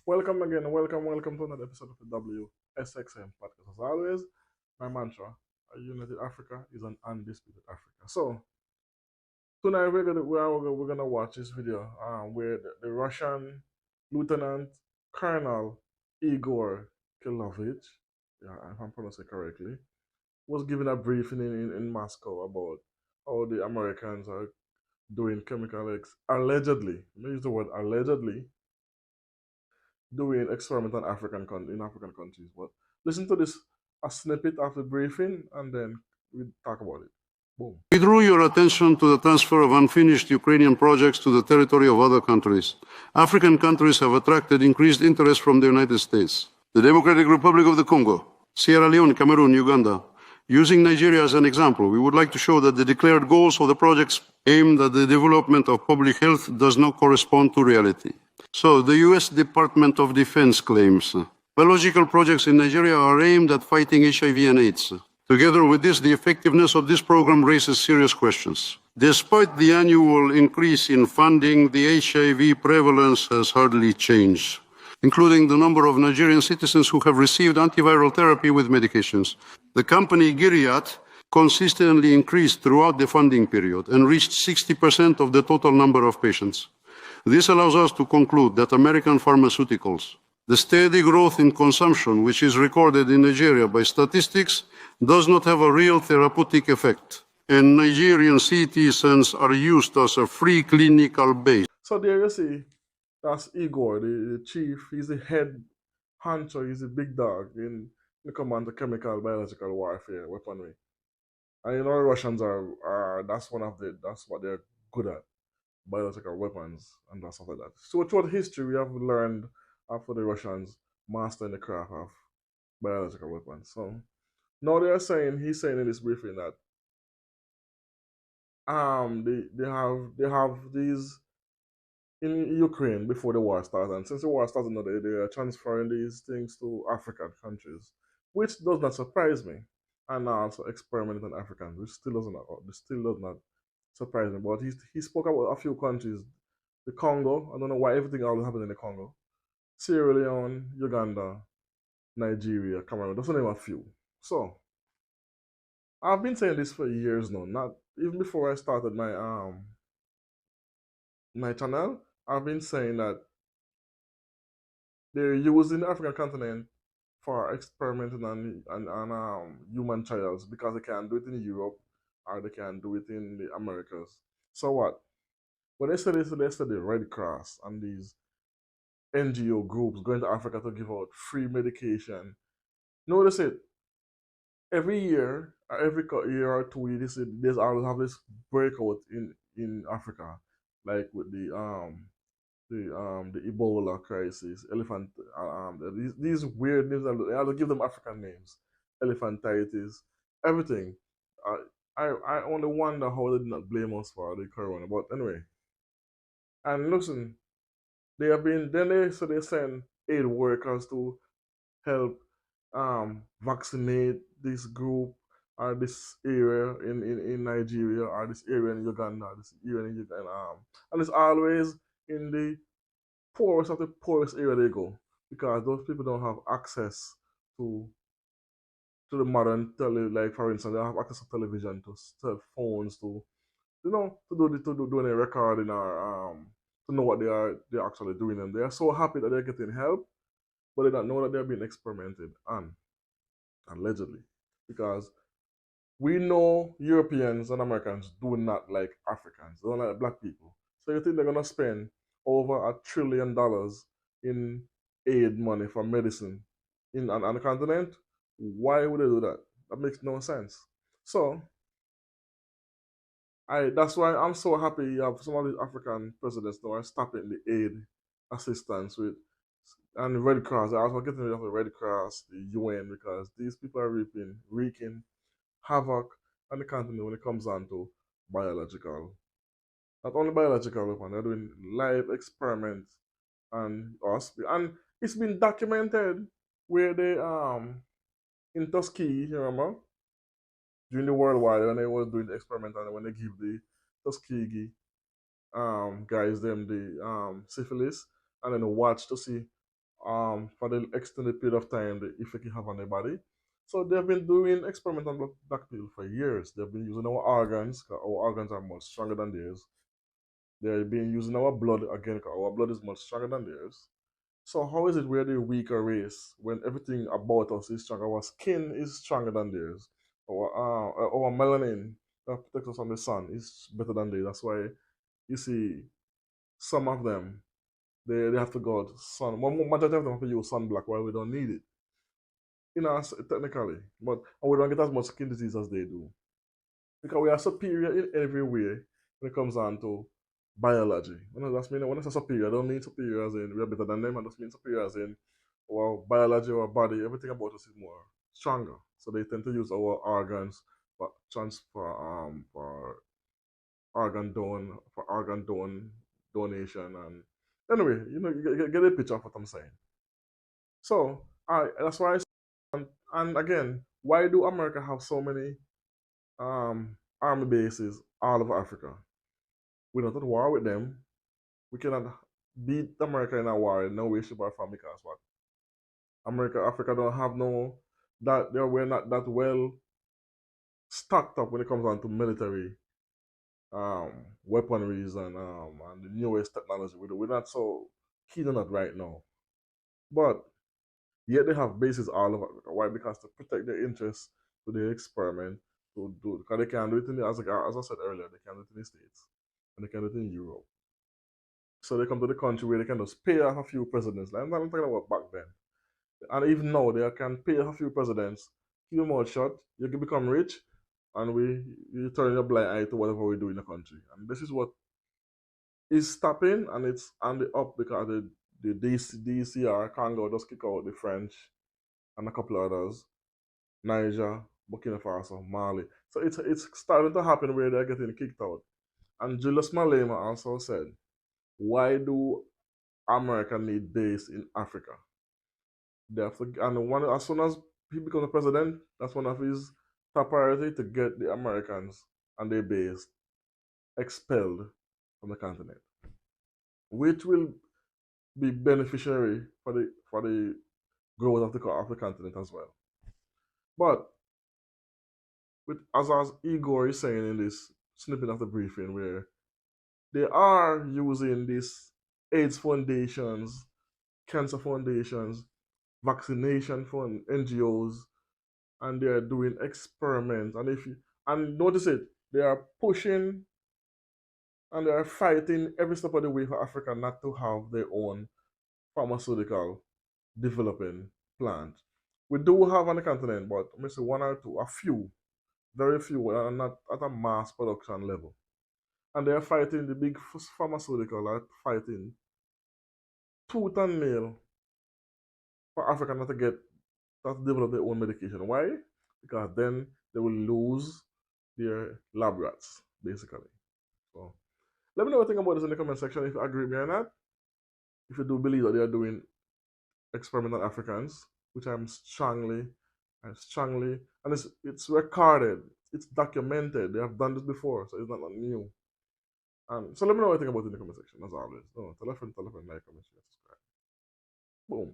Welcome again, welcome to another episode of the WSXM podcast. As always, my mantra, a united Africa is an undisputed Africa. So tonight we're gonna watch this video where the Russian Lieutenant Colonel Igor Kilovich, yeah, if I'm pronouncing it correctly, was giving a briefing in Moscow about how the Americans are doing allegedly. Let me use the word allegedly doing experiment on in African countries. But listen to this a snippet of the briefing and then we talk about it. Boom. We drew your attention to the transfer of unfinished Ukrainian projects to the territory of other countries. African countries have attracted increased interest from the United States, the Democratic Republic of the Congo, Sierra Leone, Cameroon, Uganda. Using Nigeria as an example, we would like to show that the declared goals of the projects aimed at the development of public health does not correspond to reality. So, the US Department of Defense claims biological projects in Nigeria are aimed at fighting HIV and AIDS. Together with this, the effectiveness of this program raises serious questions. Despite the annual increase in funding, the HIV prevalence has hardly changed, including the number of Nigerian citizens who have received antiviral therapy with medications. The company Gilead consistently increased throughout the funding period and reached 60% of the total number of patients. This allows us to conclude that American pharmaceuticals, the steady growth in consumption, which is recorded in Nigeria by statistics, does not have a real therapeutic effect, and Nigerian CT scans are used as a free clinical base. So there you see, that's Igor, the chief. He's the head honcho. He's the big dog in the command of chemical, biological warfare, weaponry. And you know, the Russians are that's what they're good at, biological weapons and that stuff like that. So throughout history, we have learned after the Russians mastering the craft of biological weapons. So now he's saying in this briefing that they have these in Ukraine before the war started, and since the war started, now they are transferring these things to African countries, which does not surprise me, and also experimenting on Africans, which still does not surprise me. But he spoke about a few countries, the Congo. I don't know why everything always happens in the Congo, Sierra Leone, Uganda, Nigeria, Cameroon. Just to name a few. So I've been saying this for years now, not even before I started my channel. I've been saying that they're using the African continent for experimenting on human trials because they can't do it in Europe or they can't do it in the Americas. So what? When they said the Red Cross and these NGO groups going to Africa to give out free medication. Notice it every year, year or 2 years, there's always have this breakout in Africa, like with the Ebola crisis, elephant, these weird names. They have to give them African names, elephantitis, everything. Uh, I only wonder how they did not blame us for the corona. But anyway, and listen, they have been then they send aid workers to help vaccinate this group or this area in Nigeria or this area in Uganda, this area in Uganda, and it's always in the poorest of the poorest area they go because those people don't have access to the modern like for instance they don't have access to television, to cell phones, to do any recording or to know what they're actually doing, and they are so happy that they're getting help, but they don't know that they're being experimented on allegedly because we know Europeans and Americans do not like Africans. They don't like black people. So you think they're gonna spend over $1 trillion in aid money for medicine on the continent? Why would they do that? That makes no sense. So that's why I'm so happy you have some of these African presidents now are stopping the aid assistance with and the Red Cross. I was getting rid of the Red Cross, the UN, because these people are wreaking havoc on the continent when it comes down to biological. Not only biological weapon, they're doing live experiments on us. And it's been documented where they in Tuskegee, you remember? During the World War when they were doing the experiment and when they give the Tuskegee guys them the syphilis and then watch to see for the extended period of time the effect it have on their body. So they've been doing experiments on black people for years. They've been using our organs, 'cause our organs are much stronger than theirs. They've been using our blood again, 'cause our blood is much stronger than theirs. So how is it we're the weaker race when everything about us is stronger? Our skin is stronger than theirs. Our melanin that protects us from the sun is better than theirs. That's why you see some of them they have to go out sun. One majority of them have to use sunblock while we don't need it. You know, technically, but and we don't get as much skin disease as they do because we are superior in every way when it comes down to biology. When I say superior, I don't mean superior as in we are better than them. I just mean superior as in our biology, our body, everything about us is more stronger. So they tend to use our organs for transfer, for donation, and anyway, you get a picture of what I'm saying. So that's why. And again, why do America have so many army bases all over Africa? We're not at war with them. We cannot beat America in a war in no way, shape, or form because what? Africa don't have no that we're not that well stocked up when it comes down to military um weaponries and the newest technology. We're not so keen on that right now. But yet they have bases all over Africa. Why? Because to protect their interests, to their experiment, to do because they can do it as I said earlier, they can do it in the States and they can do it in Europe. So they come to the country where they can just pay off a few presidents. Like, I'm not talking about back then. And even now they can pay off a few presidents, keep them out shut, you can become rich, and you turn a blind eye to whatever we do in the country. And this is what is stopping, and it's on the up because the DCR Congo just kick out the French and a couple others, Niger, Burkina Faso, Mali. So it's starting to happen where they're getting kicked out. And Julius Malema also said, why do America need base in Africa? They have to, and one as soon as he becomes a president, that's one of his top priority to get the Americans and their base expelled from the continent, which will be beneficiary for the growth of the continent as well. But as Igor is saying in this snippet of the briefing, where they are using these AIDS foundations, cancer foundations, vaccination fund NGOs, and they are doing experiments. And notice it, they are pushing and they are fighting every step of the way for Africa not to have their own pharmaceutical developing plant. We do have on the continent, but I say one or two, a few, very few, and not at a mass production level. And they are fighting the big pharmaceutical, are fighting tooth and nail for Africa not to get not to develop their own medication. Why? Because then they will lose their lab rats, basically. So let me know what you think about this in the comment section if you agree with me or not. If you do believe that they are doing experiment on Africans, which and it's recorded, it's documented. They have done this before, so it's not new. So let me know what you think about it in the comment section, as always. Tell a friend, like, comment, share, subscribe. Boom.